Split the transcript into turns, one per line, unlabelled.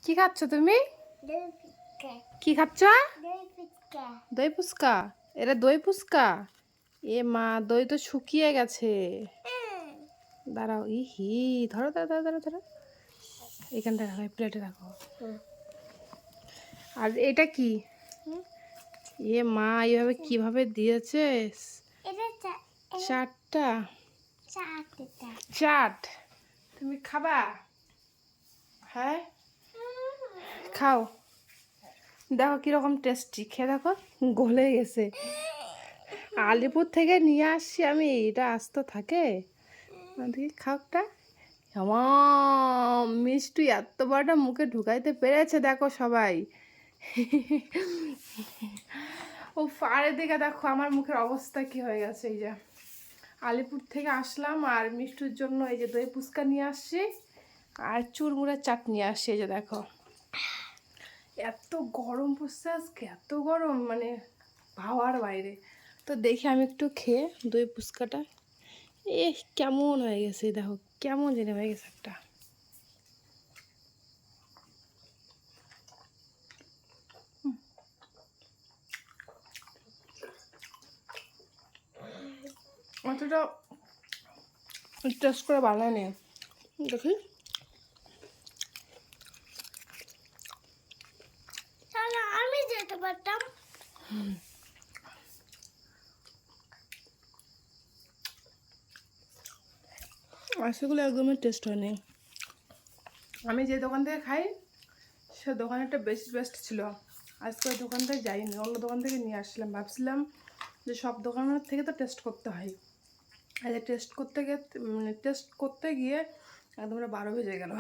কি খাচ্ছ তুমি? কি খাচ্ছ? দই ফুচকা। এটা দই ফুচকা? এ মা, দই তো শুকিয়ে গেছে। দাঁড়াও, হি ধরো ধরো ধরো ধরো ধরো, এখানটা রাখো, প্লেটে রাখো। আর এটা কি? এ মা, এইভাবে কিভাবে দিয়েছে? চাটটা। চাট তুমি খাবা? হ্যাঁ, খাও। দেখো কিরকম টেস্টি, খেয়ে দেখো, গলে গেছে। আলিপুর থেকে নিয়ে আসছি আমি, এটা আস্ত থাকে। দেখি খাওটা। আমার মিষ্টি এত বড়টা মুখে ঢুকাইতে পেরেছে, দেখো সবাই। ও পাড়ের দিকে দেখো আমার মুখের অবস্থা কি হয়ে গেছে। এই যে আলিপুর থেকে আসলাম আর মিষ্টির জন্য এই যে দই ফুচকা নিয়ে আসছি আর চুরমুড়ার চাট নিয়ে আসছি। এই যে দেখো, এত গরম পড়ছে আজকে, এত গরম মানে ভাবার বাইরে। তো দেখি আমি একটু খেয়ে দই ফুচকাটা, কেমন হয়ে গেছে দেখো, কেমন জেনে হয়ে গেছে একটা। অতটা টেস্ট করে বানায়নি, দেখি।
আমি যেতে পারতাম।
আর সেগুলো একদমই টেস্ট হয়নি। আমি যে দোকান থেকে খাই সে দোকানেরটা বেশি বেস্ট ছিল। আজকে ওই দোকান থেকে যাইনি, অন্য দোকান থেকে নিয়ে আসছিলাম। ভাবছিলাম যে সব দোকানের থেকে তো টেস্ট করতে হয়, আর টেস্ট করতে গিয়ে একদম 12 বেজে গেল।